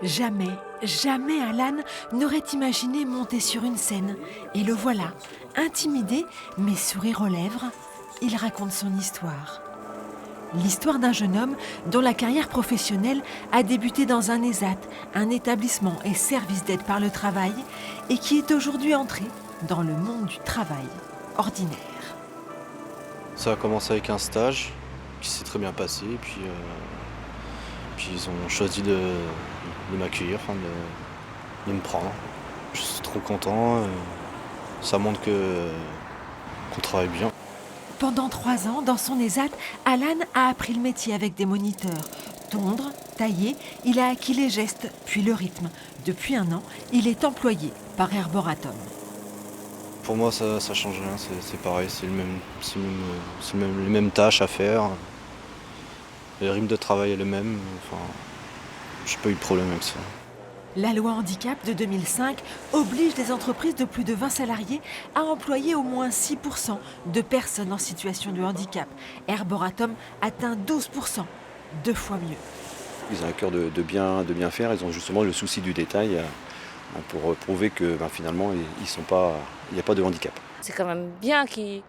Jamais, jamais Alan n'aurait imaginé monter sur une scène. Et le voilà, intimidé, mais sourire aux lèvres, il raconte son histoire. L'histoire d'un jeune homme dont la carrière professionnelle a débuté dans un ESAT, un établissement et service d'aide par le travail, et qui est aujourd'hui entré dans le monde du travail ordinaire. Ça a commencé avec un stage qui s'est très bien passé, puis ils ont choisi de m'accueillir, de me prendre. Je suis trop content, ça montre qu'on travaille bien. Pendant 3 ans, dans son ESAT, Alan a appris le métier avec des moniteurs. Tondre, tailler, il a acquis les gestes, puis le rythme. Depuis 1 an, il est employé par Herboratom. Pour moi, ça change rien, c'est pareil, c'est les mêmes tâches à faire. Le rythme de travail est le même, enfin, j'ai pas eu de problème avec ça. La loi handicap de 2005 oblige les entreprises de plus de 20 salariés à employer au moins 6% de personnes en situation de handicap. Herboratom atteint 12%, 2 fois mieux. Ils ont à cœur de bien faire, ils ont justement le souci du détail pour prouver que finalement il n'y a pas de handicap. C'est quand même bien qu'ils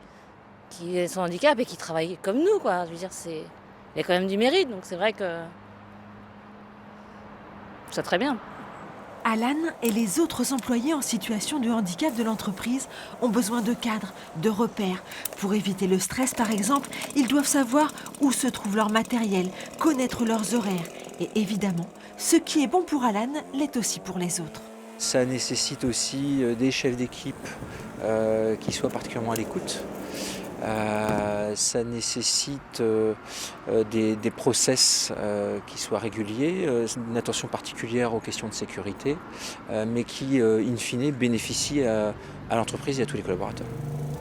aient son handicap et qu'ils travaillent comme nous, quoi. Je veux dire, il y a quand même du mérite, donc c'est vrai que c'est très bien. Alan et les autres employés en situation de handicap de l'entreprise ont besoin de cadres, de repères. Pour éviter le stress, par exemple, ils doivent savoir où se trouve leur matériel, connaître leurs horaires. Et évidemment, ce qui est bon pour Alan l'est aussi pour les autres. Ça nécessite aussi des chefs d'équipe qui soient particulièrement à l'écoute. Ça nécessite des process qui soient réguliers, une attention particulière aux questions de sécurité, mais qui, in fine, bénéficient à l'entreprise et à tous les collaborateurs.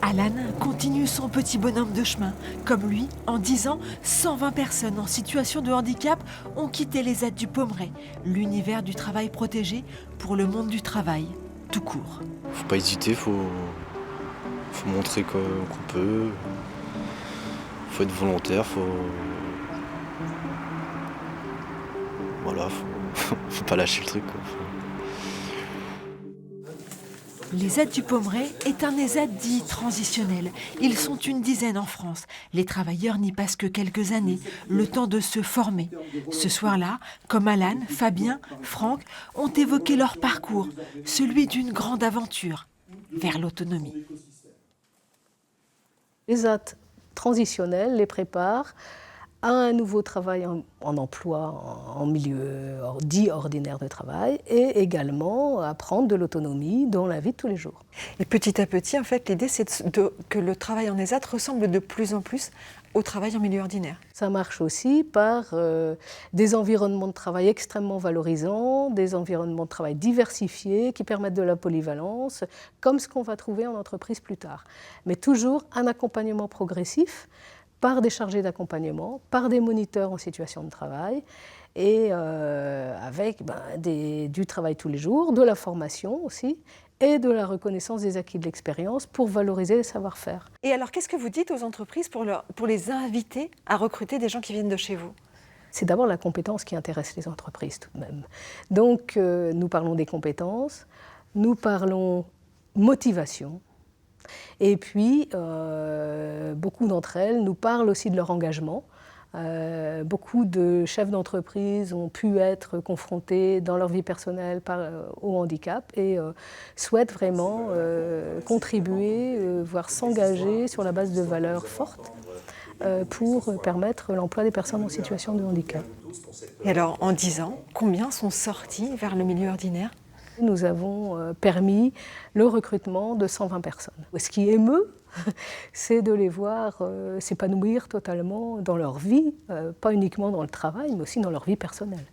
Alan continue son petit bonhomme de chemin. Comme lui, en 10 ans, 120 personnes en situation de handicap ont quitté les aides du Pommeraye, l'univers du travail protégé pour le monde du travail, tout court. Faut pas hésiter, faut montrer qu'on peut, faut être volontaire, voilà, faut pas lâcher le truc, quoi. Les aides du Pommeraye est un ESAT dit transitionnel. Ils sont une dizaine en France. Les travailleurs n'y passent que quelques années, le temps de se former. Ce soir-là, comme Alan, Fabien, Franck ont évoqué leur parcours, celui d'une grande aventure vers l'autonomie. Les ESAT transitionnels les préparent à un nouveau travail en emploi, en milieu dit ordinaire de travail, et également à prendre de l'autonomie dans la vie de tous les jours. Et petit à petit, en fait, l'idée, c'est que le travail en ESAT ressemble de plus en plus au travail en milieu ordinaire. Ça marche aussi par des environnements de travail extrêmement valorisants, des environnements de travail diversifiés qui permettent de la polyvalence, comme ce qu'on va trouver en entreprise plus tard. Mais toujours un accompagnement progressif par des chargés d'accompagnement, par des moniteurs en situation de travail et avec du travail tous les jours, de la formation aussi et de la reconnaissance des acquis de l'expérience pour valoriser les savoir-faire. Et alors, qu'est-ce que vous dites aux entreprises pour les inviter à recruter des gens qui viennent de chez vous ? C'est d'abord la compétence qui intéresse les entreprises tout de même. Donc, nous parlons des compétences, nous parlons motivation. Et puis, beaucoup d'entre elles nous parlent aussi de leur engagement. Beaucoup de chefs d'entreprise ont pu être confrontés dans leur vie personnelle au handicap et souhaitent vraiment contribuer, voire s'engager sur la base de valeurs fortes pour permettre l'emploi des personnes en situation de handicap. Et alors, en 10 ans, combien sont sortis vers le milieu ordinaire ? Nous avons permis le recrutement de 120 personnes. Ce qui émeut, c'est de les voir s'épanouir totalement dans leur vie, pas uniquement dans le travail, mais aussi dans leur vie personnelle.